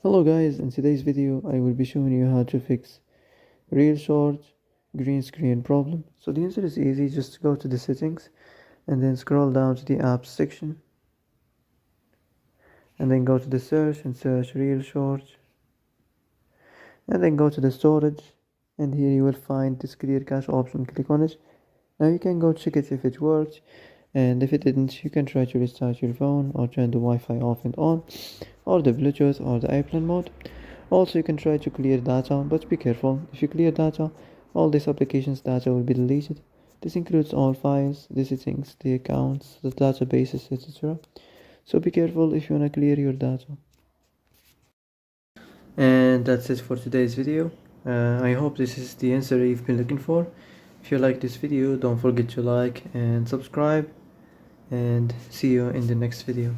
Hello guys, in today's video I will be showing you how to fix Reelshort green screen problem. So the answer is easy, just go to the settings and then scroll down to the apps section and then go to the search and search Reelshort and then go to the storage and here you will find this clear cache option. Click on it. Now you can go check it if it worked, and if it didn't you can try to restart your phone or turn the Wi-Fi off and on, or the Bluetooth or the airplane mode. Also you can try to clear data, but be careful. If you clear data, all this application's data will be deleted. This includes all files, the settings, the accounts, the databases, etc. So be careful if you want to clear your data. And that's it for today's video. I hope this is the answer you've been looking for. If you like this video, don't forget to like and subscribe, and see you in the next video.